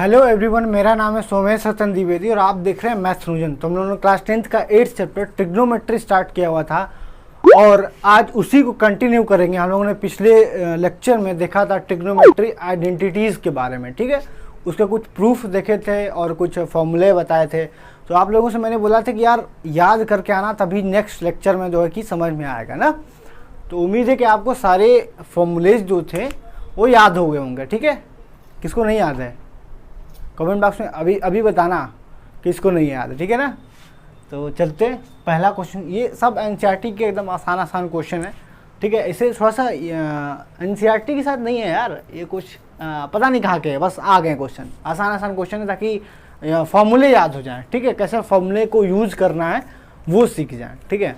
Hello everyone, मेरा नाम है सोमेश सतन द्विवेदी और आप देख रहे हैं मैथ्स रूजन। तो हम लोगों ने क्लास 10th का 8th चैप्टर ट्रिग्नोमेट्री स्टार्ट किया हुआ था और आज उसी को कंटिन्यू करेंगे। हम लोगों ने पिछले लेक्चर में देखा था ट्रिग्नोमेट्री आइडेंटिटीज़ के बारे में, ठीक है। उसके कुछ प्रूफ देखे थे और कुछ फॉर्मूले बताए थे। तो आप लोगों से मैंने बोला था कि यार याद करके आना, तभी नेक्स्ट लेक्चर में जो है कि समझ में आएगा ना। तो उम्मीद है कि आपको सारे फॉर्मूलेज जो थे वो याद हो गए होंगे, ठीक है। किसको नहीं याद है कमेंट बॉक्स में अभी बताना किसको नहीं याद है, ठीक है ना। तो चलते पहला क्वेश्चन, ये सब एनसीईआरटी के एकदम आसान क्वेश्चन है, ठीक है। इसे थोड़ा सा एनसीईआरटी के साथ नहीं है यार, ये कुछ पता नहीं कहाँ के है, बस आ गए क्वेश्चन। आसान क्वेश्चन है ताकि फॉर्मूले याद हो जाए, ठीक है। कैसे फॉर्मूले को यूज़ करना है वो सीख जाए, ठीक है।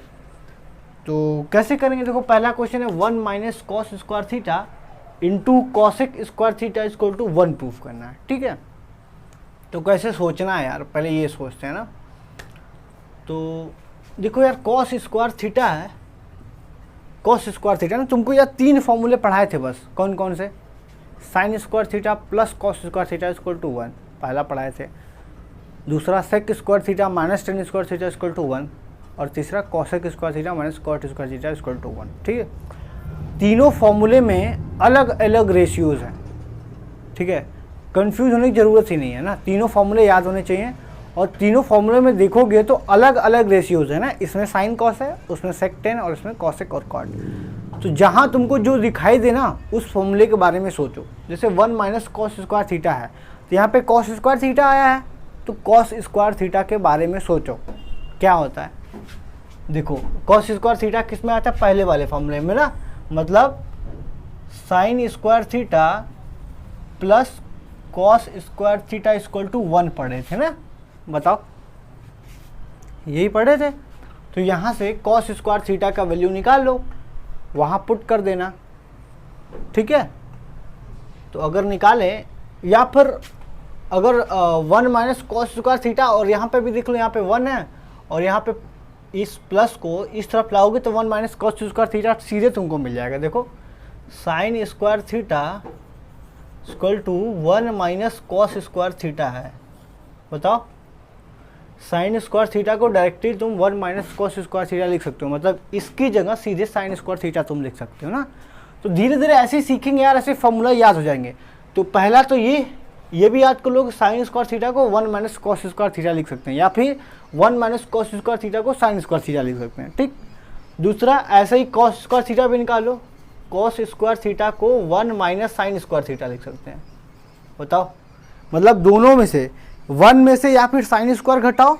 तो कैसे करेंगे, देखो पहला क्वेश्चन है 1 minus cos square theta into cosec square theta equal to 1 proof करना है, ठीक है। तो कैसे सोचना है यार, पहले ये सोचते हैं ना। तो देखो यार, कॉस स्क्वायर थीटा है, कॉस स्क्वायर थीटा ना, तुमको यार 3 फॉर्मूले पढ़ाए थे बस। कौन कौन से? Sine square theta plus cos square theta equal to 1 पहला पढ़ाए थे। दूसरा sec square theta minus tan square theta equal to 1 और तीसरा cosec square theta minus cot square theta equal to 1, ठीक है। तीनों फॉर्मूले में अलग अलग रेशियोज हैं, ठीक है। कंफ्यूज होने की ज़रूरत ही नहीं है ना, तीनों फॉर्मूले याद होने चाहिए। और तीनों फॉर्मूले में देखोगे तो अलग अलग रेशियोज है ना, इसमें साइन कॉस है, उसमें सेक टेन और इसमें कॉसेक और कॉट। तो जहाँ तुमको जो दिखाई दे ना उस फॉर्मूले के बारे में सोचो। जैसे 1 माइनस कॉस स्क्वायर थीटा है, तो यहाँ पे कॉस स्क्वायर थीटा आया है, तो कॉस स्क्वायर थीटा के बारे में सोचो क्या होता है। देखो कॉस स्क्वायर थीटा किस में आता है? पहले वाले फॉर्मूले में ना, मतलब sine square theta plus cos square theta equal to 1 पढ़े थे ना, बताओ यही पढ़े थे। तो यहाँ से कॉस स्क्वायर थीटा का वैल्यू निकाल लो, वहाँ पुट कर देना, ठीक है। तो अगर निकाले या फिर अगर 1 माइनस कॉस स्क्वायर थीटा, और यहाँ पे भी देख लो, यहाँ पे 1 है और यहाँ पे इस प्लस को इस तरफ लाओगे तो 1 माइनस कॉस स्क्वायर थीटा सीधे तुमको मिल जाएगा। देखो sine square theta equal to 1 minus cos square theta है। बताओ, साइन स्क्वायर थीटा को डायरेक्टली तुम 1 माइनस कॉस स्क्वायर थीटा लिख सकते हो, मतलब इसकी जगह सीधे साइन स्क्वायर थीटा तुम लिख सकते हो ना। तो धीरे धीरे ऐसे ही सीखेंगे यार, ऐसे फॉर्मूला याद हो जाएंगे। तो पहला तो ये भी याद कर लो कि साइन स्क्वायर थीटा को 1 माइनस कॉस स्क्वायर थीटा लिख सकते हैं, या फिर 1 माइनस कॉस स्क्वायर थीटा को साइन स्क्वायर थीटा लिख सकते हैं, ठीक। दूसरा ऐसे ही कॉस स्क्वायर थीटा भी निकालो, कॉस स्क्वायर थीटा को 1 माइनस साइन स्क्वायर थीटा लिख सकते हैं। बताओ, मतलब दोनों में से 1 में से या फिर साइन स्क्वायर घटाओ,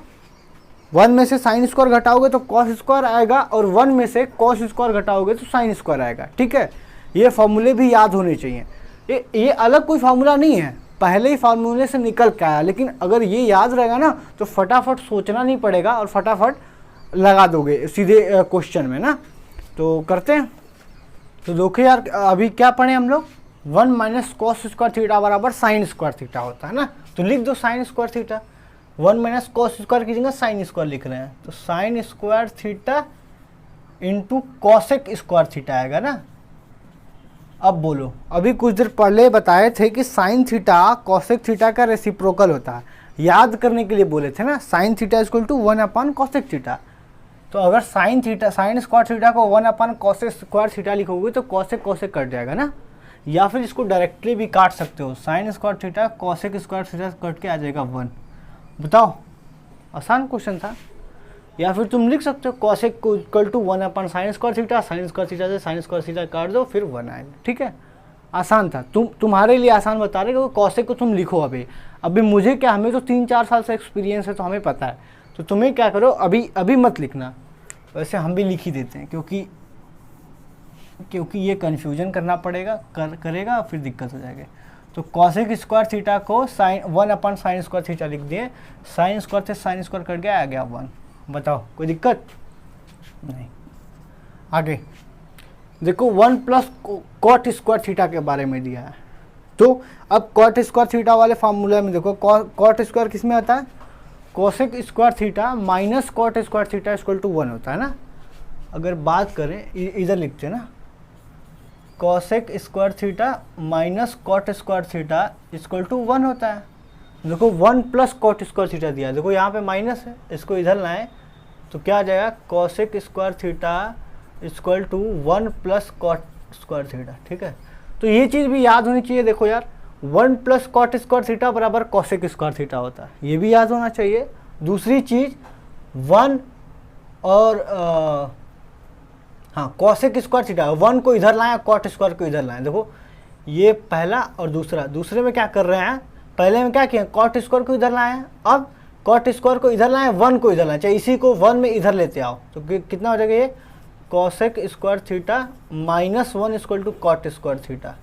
1 में से साइन स्क्वायर घटाओगे तो कॉस स्क्वायर आएगा, और 1 में से कॉस स्क्वायर घटाओगे तो साइन स्क्वायर आएगा, ठीक है। ये फॉर्मूले भी याद होने चाहिए। ये अलग कोई फार्मूला नहीं है, पहले ही फार्मूले से निकल के आया। लेकिन अगर ये याद रहेगा ना तो फटाफट सोचना नहीं पड़ेगा और फटाफट लगा दोगे सीधे क्वेश्चन में ना। तो करते हैं। तो देखो यार, अभी क्या पढ़े हम लोग, 1 माइनस कॉस स्क्वायर थीटा बराबर साइन स्क्वायर थीटा होता है ना। तो लिख दो sign square theta, 1 minus cos square की जगह साइन स्क्वायर लिख रहे हैं, तो sign square theta into cosec square theta आएगा ना। अब बोलो, अभी कुछ देर पहले बताए थे कि साइन थीटा कॉसेक थीटा का रेसिप्रोकल होता है, याद करने के लिए बोले थे ना। Sine theta equal to 1 upon cosec theta. तो अगर साइन स्क्वायर थीटा को 1 अपॉन कॉसेक स्क्वायर थीटा लिखोगे तो कॉसेक कट जाएगा ना। या फिर इसको डायरेक्टली भी काट सकते हो, sign square theta cosec square theta cut के आ जाएगा 1। बताओ, आसान क्वेश्चन था। या फिर तुम लिख सकते हो कॉसेक को equal to 1 upon sine square theta से साइन स्क्वायर थीटा काट दो, फिर 1 आएगा, ठीक है। आसान था, तुम्हारे लिए आसान बता रहे क्योंकि कॉसेक को तुम लिखो। अभी मुझे क्या, हमें तो 3-4 साल से एक्सपीरियंस है तो हमें पता है। तो तुम्हें क्या करो, अभी मत लिखना, वैसे हम भी लिख ही देते हैं क्योंकि ये कन्फ्यूजन करना पड़ेगा, करेगा फिर दिक्कत हो जाएगी। तो कॉसेक स्क्वायर थीटा को 1 अपॉन साइन स्क्वायर थीटा लिख दिए, साइन स्क्वायर से साइन स्क्वायर कट गया, आ गया 1। बताओ कोई दिक्कत नहीं। आगे देखो 1 प्लस कॉट स्क्वायर थीटा के बारे में दिया है। तो अब कॉट स्क्वायर थीटा वाले फार्मूला में देखो, कॉट स्क्वायर किस में आता है? Cosec square theta minus cot square theta equal to 1 होता है ना। अगर बात करें, इधर लिखते हैं ना, cosec square theta minus cot square theta equal to 1 होता है। देखो 1 प्लस कॉट स्क्वायर थीटा दिया है, देखो यहाँ पे माइनस है, इसको इधर लाएं तो क्या आ जाएगा cosec square theta equal to 1 plus cot square theta. ठीक है, तो ये चीज़ भी याद होनी चाहिए। देखो यार 1 प्लस कॉट स्क्वायर थीटा बराबर कॉसेक स्क्वायर थीटा होता है, ये भी याद होना चाहिए। दूसरी चीज़ 1 और हाँ कॉसेक स्क्वायर थीटा, 1 को इधर लाएं, कॉट स्क्वायर को इधर लाएं। देखो ये पहला और दूसरा, दूसरे में क्या कर रहे हैं, पहले में क्या किया कॉट स्क्वायर को इधर लाए हैं, अब कॉट स्क्वायर को इधर लाएं, 1 को इधर लाएं, चाहे इसी को 1 में इधर लेते आओ तो कितना हो जाएगा ये cosec square theta minus 1 equal to cot square theta.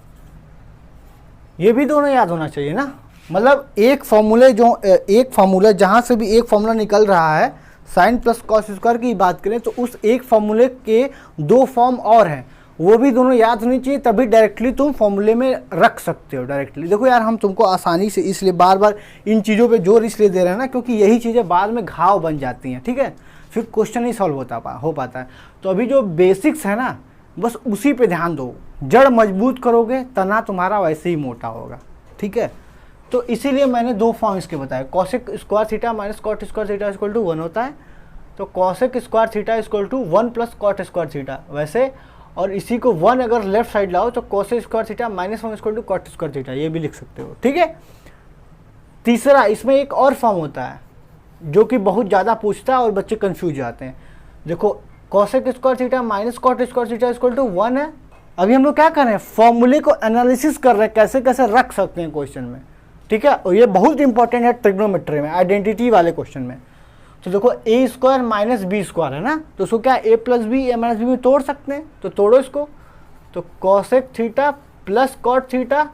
ये भी दोनों याद होना चाहिए ना, मतलब एक फॉर्मूले जहाँ से भी एक फॉर्मूला निकल रहा है साइन प्लस कॉस स्क्वायर की बात करें तो उस एक फॉर्मूले के 2 फॉर्म और हैं, वो भी दोनों याद होनी चाहिए, तभी डायरेक्टली तुम फॉर्मूले में रख सकते हो डायरेक्टली। देखो यार हम तुमको आसानी से इसलिए बार बार इन चीज़ों पे जोर इसलिए दे रहे हैं ना, क्योंकि यही चीज़ें बाद में घाव बन जाती हैं। ठीक है, फिर क्वेश्चन नहीं सॉल्व हो पाता है। तो अभी जो बेसिक्स है ना, बस उसी पे ध्यान दो, जड़ मजबूत करोगे तना तुम्हारा वैसे ही मोटा होगा। ठीक है, तो इसीलिए मैंने 2 फॉर्म इसके बताए, cosec square theta minus cot square theta equal to 1 होता है, तो cosec square theta equal to 1 plus cot square theta वैसे, और इसी को 1 अगर लेफ्ट साइड लाओ तो cosec square theta minus 1 equal to cot square theta, ये भी लिख सकते हो। ठीक है, तीसरा इसमें एक और फॉर्म होता है जो कि बहुत ज़्यादा पूछता है और बच्चे कंफ्यूज जाते हैं। देखो cosec square theta minus cot square theta equal to 1 है। अभी हम लोग क्या कर रहे हैं, फॉर्मूले को एनालिसिस कर रहे हैं, कैसे कैसे रख सकते हैं क्वेश्चन में। ठीक है, और ये बहुत इंपॉर्टेंट है ट्रिग्नोमेट्री में, आइडेंटिटी वाले क्वेश्चन में। तो देखो a square minus B square है ना, तो उसको क्या a plus B A minus b में तोड़ सकते हैं, तो तोड़ो इसको। तो cosec theta plus cot theta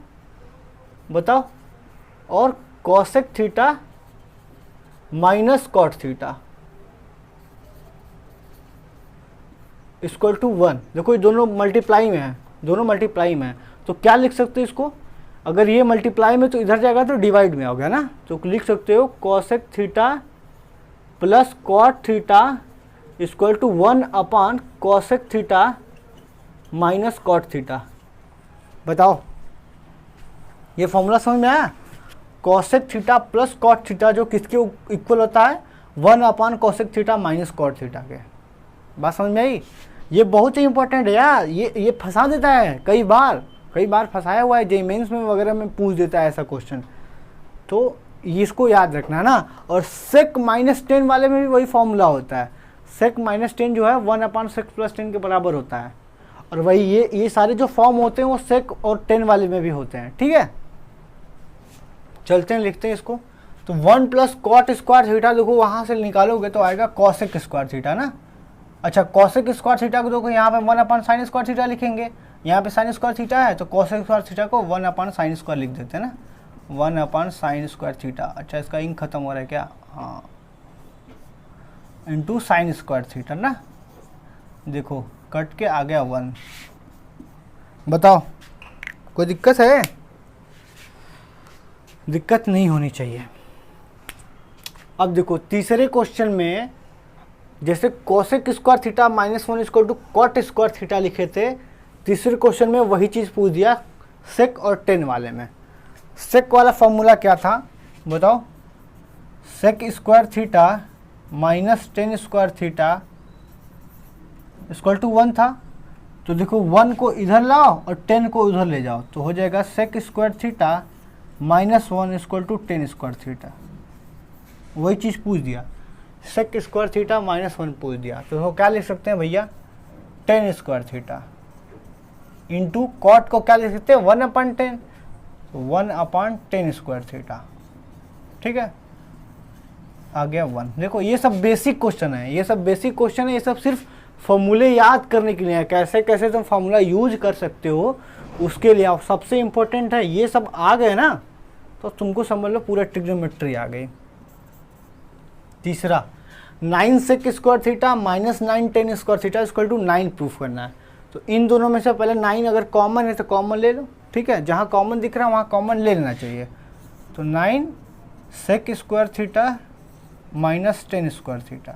बताओ, और cosec theta minus cot theta equal to 1। देखो ये दोनों मल्टीप्लाई में है, दोनों मल्टीप्लाई में है, तो क्या लिख सकते हो इसको, अगर ये मल्टीप्लाई में तो इधर जाएगा तो डिवाइड में हो गया ना, तो लिख सकते हो cosec theta plus cot theta equal to 1 upon cosec theta minus cot theta. बताओ ये फॉर्मूला समझ में आया, cosec theta plus cot theta जो किसके इक्वल होता है 1 upon cosec theta minus cot theta के। बात समझ में आई, ये बहुत ही इंपॉर्टेंट है यार, ये फंसा देता है, कई बार फंसाया हुआ है, जेईई मेंस में वगैरह में पूछ देता है ऐसा क्वेश्चन, तो इसको याद रखना है ना। और सेक माइनस 10 वाले में भी वही फॉर्मूला होता है, सेक माइनस 10 जो है 1 अपॉन सेक प्लस 10 के बराबर होता है, और वही ये सारे जो फॉर्म होते हैं वो सेक और 10 वाले में भी होते हैं। ठीक है, चलते हैं लिखते हैं इसको। तो 1 प्लस कॉट स्क्वायर थीटा देखो वहाँ से निकालोगे तो आएगा कॉसेक स्क्वायर थीटा ना। अच्छा कॉसेक स्क्वायर थीटा को देखो यहाँ पे 1 अपॉन साइन स्क्वायर थीटा लिखेंगे, यहाँ पे साइन स्क्वायर थीटा है तो कॉसेक स्क्वायर थीटा को 1 अपॉन साइन स्क्वायर लिख देते हैं ना, 1 अपॉन साइन स्क्वायर थीटा। अच्छा इसका इंक खत्म हो रहा है क्या, हाँ, इंटू साइन स्क्वायर थीटा ना, देखो कट के आ गया 1। बताओ कोई दिक्कत है, दिक्कत नहीं होनी चाहिए। अब देखो तीसरे क्वेश्चन में जैसे cosec square theta minus 1 equal to cot square theta लिखे थे, तीसरे क्वेश्चन में वही चीज़ पूछ दिया सेक और 10 वाले में। सेक वाला फॉर्मूला क्या था बताओ, sec square theta minus 10 square theta equal to 1 था, तो देखो 1 को इधर लाओ और 10 को उधर ले जाओ तो हो जाएगा sec square theta minus 1 equal to 10 square theta. वही चीज़ पूछ दिया, सेक स्क्वायर थीटा माइनस 1 पूछ दिया, तो वो क्या लिख सकते हैं भैया 10 स्क्वायर थीटा इंटू कॉट को क्या लिख सकते हैं 1 अपॉन 10, 1 अपॉन 10 स्क्वायर थीटा। ठीक है, आ गया 1। देखो ये सब बेसिक क्वेश्चन है, ये सब बेसिक क्वेश्चन है, ये सब सिर्फ फॉर्मूले याद करने के लिए है, कैसे कैसे तुम फॉर्मूला यूज कर सकते हो उसके लिए। आप सबसे इम्पोर्टेंट है ये सब आ गए ना तो तुमको समझ लो पूरा ट्रिग्नोमेट्री आ गई। तीसरा 9 sec square theta minus 9 10 square theta equal to 9 proof करना है। तो इन दोनों में से पहले 9 अगर कॉमन है तो कॉमन ले लो, ठीक है, जहाँ कॉमन दिख रहा है वहाँ कॉमन ले लेना चाहिए। तो 9 sec square theta minus 10 square theta,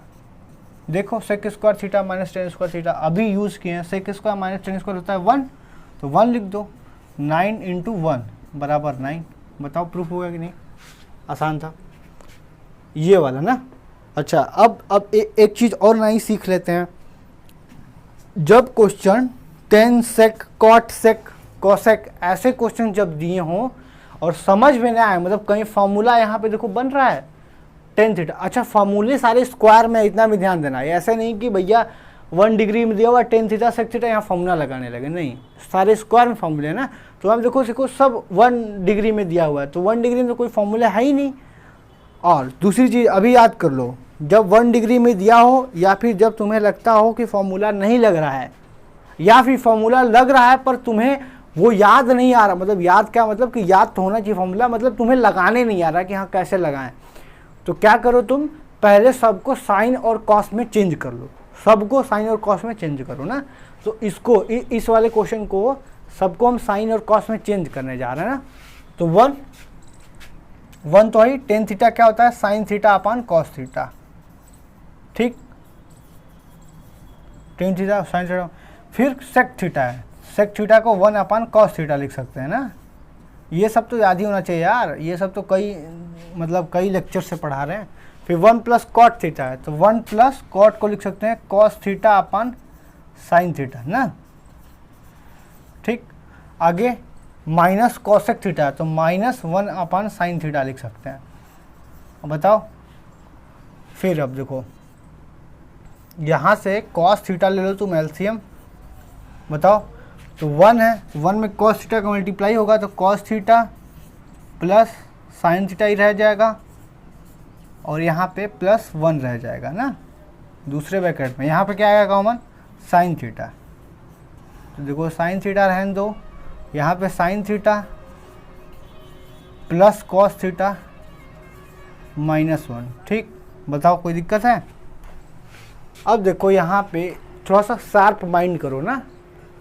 देखो sec square theta minus 10 square theta अभी यूज़ किए हैं, सेक स्क्वायर माइनस 10 स्क्वायर होता है 1, तो 1 लिख दो, 9 इंटू 1 बराबर 9। बताओ प्रूफ होगा कि नहीं, आसान था ये वाला ना। अच्छा अब एक चीज़ और नई सीख लेते हैं। जब question tan sec, cot sec, cosec ऐसे क्वेश्चन जब दिए हों और समझ में ना आए, मतलब कहीं फार्मूला यहाँ पे देखो बन रहा है टेन थीटा, अच्छा फार्मूले सारे स्क्वायर में, इतना भी ध्यान देना है। ऐसे नहीं कि भैया 1 डिग्री में दिया हुआ टेन थीटा सेक थीटा यहाँ फार्मूला लगाने लगे, नहीं, सारे स्क्वायर में फार्मूले है ना। तो आप देखो सीखो सब 1 डिग्री में दिया हुआ है, तो 1 डिग्री में तो कोई फार्मूला है ही नहीं। और दूसरी चीज़ अभी याद कर लो, जब 1 डिग्री में दिया हो या फिर जब तुम्हें लगता हो कि फार्मूला नहीं लग रहा है, या फिर फार्मूला लग रहा है पर तुम्हें वो याद नहीं आ रहा, मतलब याद क्या, मतलब कि याद तो होना चाहिए फार्मूला, मतलब तुम्हें लगाने नहीं आ रहा कि हाँ कैसे लगाएं, तो क्या करो तुम पहले सबको साइन और कॉस में चेंज कर लो, सबको साइन और कॉस में चेंज करो ना। तो इसको इस वाले क्वेश्चन को सबको हम साइन और कॉस में चेंज करने जा रहे हैं ना। तो 1 तो ही टेन थीटा क्या होता है, sine theta upon cos theta, ठीक, टेन थीटा साइन थीटा। फिर सेक थीटा है, सेक थीटा को 1 अपान कॉस थीटा लिख सकते हैं ना। ये सब तो याद ही होना चाहिए यार, ये सब तो कई लेक्चर से पढ़ा रहे हैं। फिर 1 प्लस कॉट थीटा है, तो 1 प्लस कॉट को लिख सकते हैं cos theta upon sine theta ना, ठीक। आगे माइनस कॉसेक थीटा है, तो -1 अपान साइन थीटा लिख सकते हैं। अब बताओ, फिर अब देखो यहाँ से कॉस थीटा ले लो तुम एलसीएम, बताओ, तो 1 है, 1 में कॉस थीटा का मल्टीप्लाई होगा, तो cos theta plus sine theta ही रह जाएगा, और यहाँ पे +1 रह जाएगा ना दूसरे ब्रैकेट में। यहाँ पे क्या आएगा कॉमन, साइन थीटा। तो देखो साइन थीटा रहने दो, यहाँ पे sine theta plus cos theta -1, ठीक। बताओ कोई दिक्कत है। अब देखो यहाँ पे थोड़ा सा शार्प माइंड करो ना,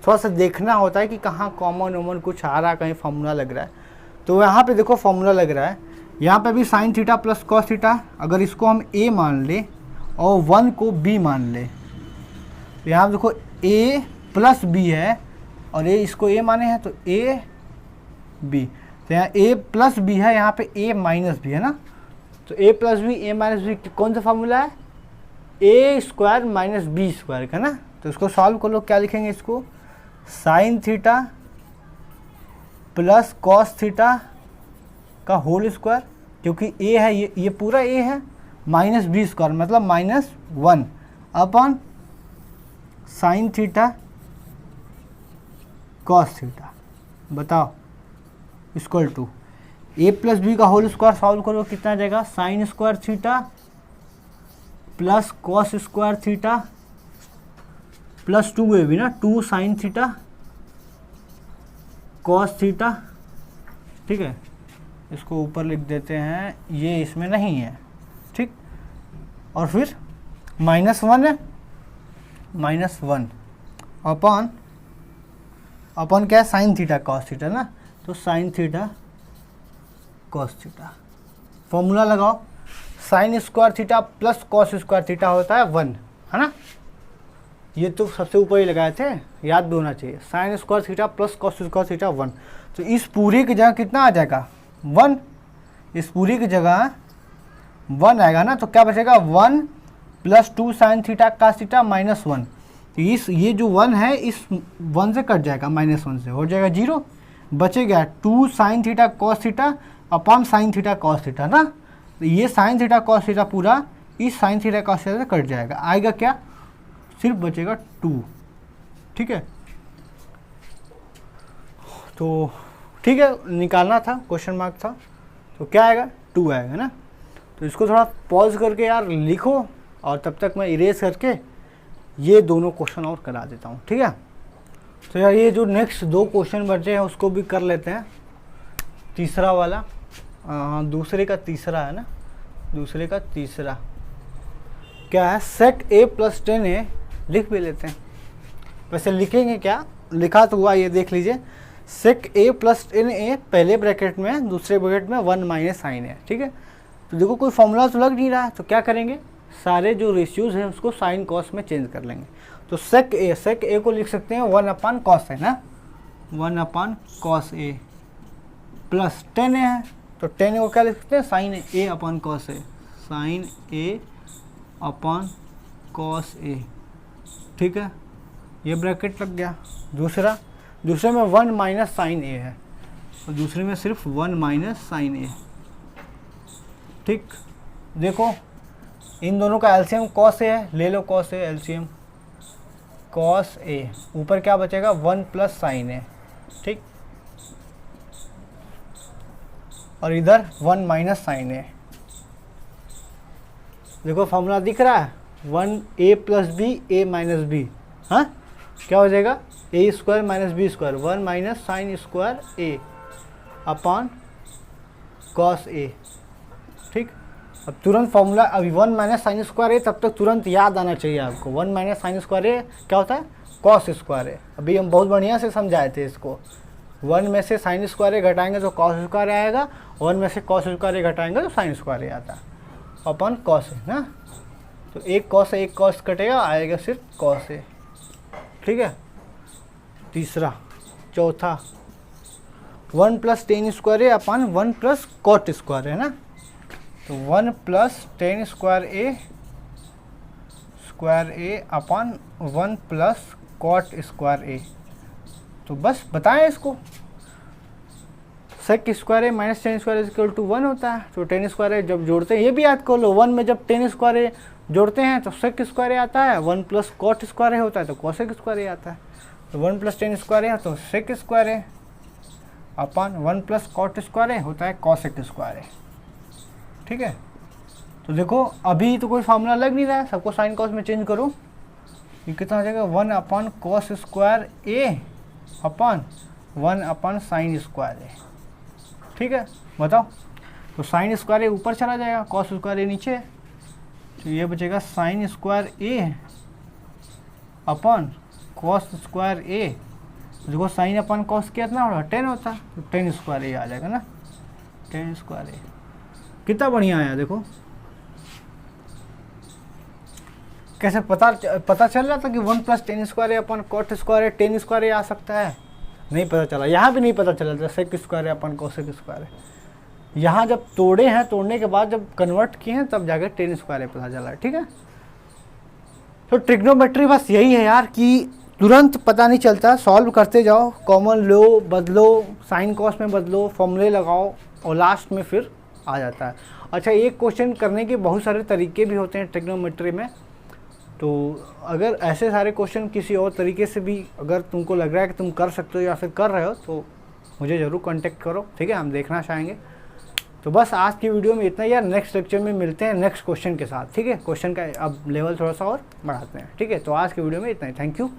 थोड़ा सा देखना होता है कि कहाँ कॉमन वॉमन कुछ आ रहा है, कहीं फार्मूला लग रहा है। तो यहाँ पे देखो फार्मूला लग रहा है, यहाँ पे भी sine theta plus cos theta, अगर इसको हम a मान ले और 1 को b मान ले, तो यहाँ देखो a प्लस b है और a इसको a माने हैं, तो a b, तो यहाँ a प्लस b है, यहाँ पे a माइनस b है ना। तो a plus b a minus b कौन सा फार्मूला है, a square minus b square का ना। तो इसको सॉल्व कर लो, क्या लिखेंगे इसको, sine theta plus cos theta का होल स्क्वायर, क्योंकि a है ये पूरा a है, माइनस b स्क्वायर मतलब -1 upon sine theta cos theta. बताओ equal to a plus B का होल स्क्वायर सॉल्व करो, कितना जाएगा, sine square theta plus cos square theta plus 2ab ना, 2 साइन थीटा कॉस थीटा, ठीक है। इसको ऊपर लिख देते हैं, ये इसमें नहीं है, ठीक। और फिर -1 है, -1 अपॉन क्या है, साइन थीटा कॉस थीटा ना, तो sine theta cos theta. Formula लगाओ, sine square theta plus cos square theta होता है 1, है ना। ये तो सबसे ऊपर ही लगाए थे, याद भी होना चाहिए, sign square theta plus cos square theta 1। तो इस पूरी की जगह कितना आ जाएगा, 1, इस पूरी की जगह 1 आएगा ना। तो क्या बचेगा, 1 plus 2 sign theta cos theta -1। तो ये जो 1 है इस 1 से कट जाएगा, -1 से हो जाएगा 0, बचेगा 2 sign theta cos theta upon sine theta cos theta ना। तो ये साइन थीटा कॉस थीटा पूरा इस साइन थीटा कॉस थीटा से कट जाएगा, आएगा क्या, सिर्फ बचेगा 2, ठीक है। तो ठीक है, निकालना था, क्वेश्चन मार्क था, तो क्या आएगा, 2 आएगा ना। तो इसको थोड़ा पॉज करके यार लिखो, और तब तक मैं इरेज करके ये दोनों क्वेश्चन और करा देता हूँ, ठीक है। तो यार ये जो नेक्स्ट 2 क्वेश्चन बचे हैं उसको भी कर लेते हैं। तीसरा वाला, दूसरे का तीसरा है ना, दूसरे का तीसरा क्या है, सेक a प्लस 10a लिख भी लेते हैं। वैसे लिखेंगे क्या, लिखा तो हुआ, ये देख लीजिए, सेक a प्लस 10a पहले ब्रैकेट में, दूसरे ब्रैकेट में 1 माइनस साइन है, ठीक है। तो देखो कोई फॉर्मूला तो लग नहीं रहा है, तो क्या करेंगे, सारे जो रेशियोज हैं उसको साइन कॉस में चेंज कर लेंगे। तो सेक a को लिख सकते हैं 1 अपान कॉस है ना, 1 अपान कॉस a प्लस 10a है, तो टेन को क्या लिख सकते हैं, sign A upon cos A, sign A upon cos A, ठीक है, ये ब्रैकेट लग गया। दूसरे में 1 माइनस साइन ए है और दूसरे में सिर्फ 1 माइनस साइन ए, ठीक। देखो इन दोनों का एलसीएम कॉस ए है, ले लो cos A, LCM cos A, ऊपर क्या बचेगा 1 प्लस साइन ए, ठीक, और इधर 1 माइनस साइन ए। देखो फॉर्मूला दिख रहा है, 1 a plus B A minus B, हाँ क्या हो जाएगा, A square minus B square, 1 minus sine square A upon cos A, ठीक। अब तुरंत फॉर्मूला, अभी 1 माइनस साइन स्क्वायर ए तब तक तुरंत याद आना चाहिए आपको। 1 माइनस साइन स्क्वायर ए क्या होता है, कॉस स्क्वायर ए। अभी हम बहुत बढ़िया से समझाए थे इसको, 1 में से साइन स्क्वायर ए घटाएंगे तो कॉस स्क्वायर आएगा, 1 में से कॉस स्क्वायर ए घटाएंगे तो साइन स्क्वायर ए आता है अपॉन कॉस ए ना। तो एक कॉस कटेगा, आएगा सिर्फ कॉस ए, ठीक है। तीसरा, चौथा 1 प्लस टेन स्क्वायर ए अपॉन 1 प्लस कॉट स्क्वायर है ना। तो 1 plus tan square A upon 1 plus cot square a. तो बस बताएं इसको, sec square a minus tan square equal to 1 होता है। तो टेन स्क्वायर ए जब जोड़ते हैं, ये भी याद कर लो, 1 में जब टेन स्क्वायर ए जोड़ते हैं तो सेक स्क्वायर ए आता है, 1 प्लस कॉट स्क्वायर ए होता है तो कॉसेक स्क्वायर ए आता है। तो 1 प्लस टेन स्क्वायर ए तो सेक स्क्वायर ए अपॉन 1 प्लस कॉट स्क्वायर ए होता है कॉसेक स्क्वायर ए, ठीक है। तो देखो अभी तो कोई फार्मूला लग नहीं रहा है, सबको साइन कॉस में चेंज करो, ये कितना हो जाएगा 1 अपॉन कॉस स्क्वायर ए अपॉन 1 अपॉन साइन स्क्वायर ए, ठीक है। बताओ, तो साइन स्क्वायर ए ऊपर चला जाएगा, कॉस स्क्वायर ए नीचे, तो ये बचेगा साइन स्क्वायर ए अपॉन कॉस स्क्वायर ए। देखो साइन अपॉन कॉस कितना होगा 10 होता है, तो 10 स्क्वायर ए आ जाएगा ना, 10 स्क्वायर ए। कितना बढ़िया आया देखो, कैसे पता चल रहा था कि 1 प्लस टेन स्क्वायर ए अपॉन कॉट स्क्वायर ए 10 स्क्वायर ए आ सकता है, नहीं पता चला। यहाँ भी नहीं पता चला था सेक स्क्वायर ए अपॉन कॉसेक स्क्वायर ए। यहाँ जब तोड़े हैं, तोड़ने के बाद जब कन्वर्ट किए हैं तब जाकर 10 स्क्वायर ए पता चला, ठीक है। तो ट्रिग्नोमेट्री बस यही है यार कि तुरंत पता नहीं चलता, सॉल्व करते जाओ, कॉमन लो बदलो, साइन कॉस में बदलो, फॉर्मूले लगाओ और लास्ट में फिर आ जाता है। अच्छा, एक क्वेश्चन करने के बहुत सारे तरीके भी होते हैं ट्रिग्नोमेट्री में, तो अगर ऐसे सारे क्वेश्चन किसी और तरीके से भी अगर तुमको लग रहा है कि तुम कर सकते हो या फिर कर रहे हो तो मुझे ज़रूर कांटेक्ट करो, ठीक है, हम देखना चाहेंगे। तो बस आज की वीडियो में इतना ही यार, नेक्स्ट लेक्चर में मिलते हैं नेक्स्ट क्वेश्चन के साथ, ठीक है। क्वेश्चन का अब लेवल थोड़ा सा और बढ़ाते हैं, ठीक है। तो आज की वीडियो में इतना ही, थैंक यू।